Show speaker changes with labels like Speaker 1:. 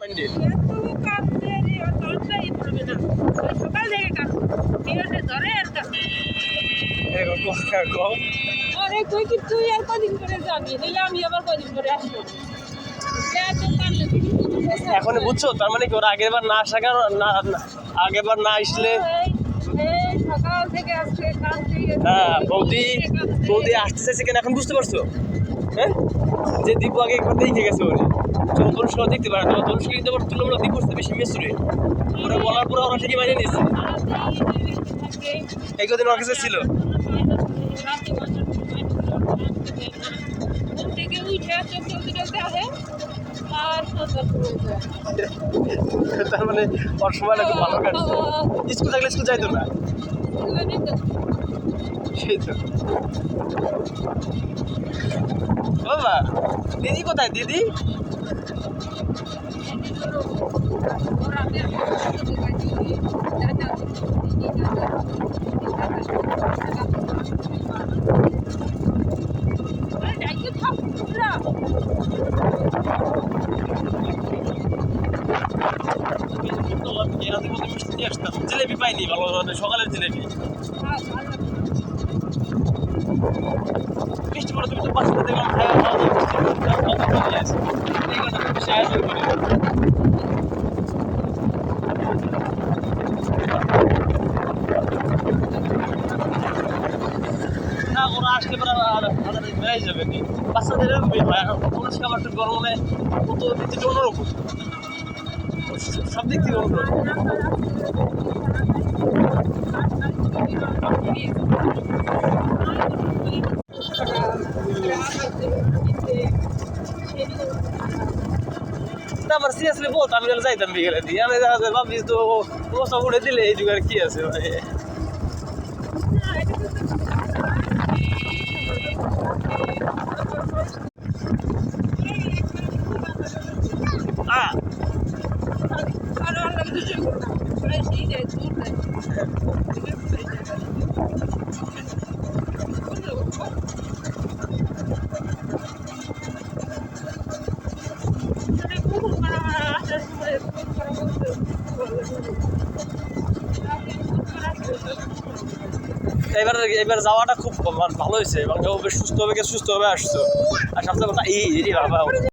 Speaker 1: পান্ডে এখন বুঝছো তার মানে কি ওরা আগের বার না আসা কেন আগের বার না আসলে হ্যাঁ বৌদি বৌদি আসতে চাইছে কেন এখন বুঝতে পারছো হ্যাঁ যে দীপু আগে একবার দেখে গেছে ওরে চলো তনুষ্ক দেখতে পারে না তনুষ্ক কিন্তু আবার তুলনামূলক দীপ করতে বেশি মেসুরে ওরা বলার পরে ওরা ঠিকই মানিয়ে নিয়েছে এই কদিন ওর কাছে ছিল তার মানে ওর সময়টা খুব ভালো কাটছে স্কুল থাকলে স্কুল যাইতো না সেই তো বাবা দিদি কোথায় দিদি জিলেবি পাইনি ভালো সকালের জিলেবি মিষ্টি করে তুমি তো বাচ্চাদের দেখলাম খাওয়া সাহায্য করি না ওরা আসলে বেড়াই যাবে বাচ্চাদের মানুষ খাবারটা গরমে কত দিতে অন্যরকম সব দিক থেকে অন্যরকম আমার সিরিয়াসলি বলতো আমি যাইতাম বিকেলে দিয়ে আমি ভাবছি তো বসা উড়ে দিলে এই যুগের কি আছে ভাই এবার যাওয়াটা খুব ভালো হয়েছে এবং বেশ সুস্থভাবে আসছো আর সবচেয়ে কথা এই বাবা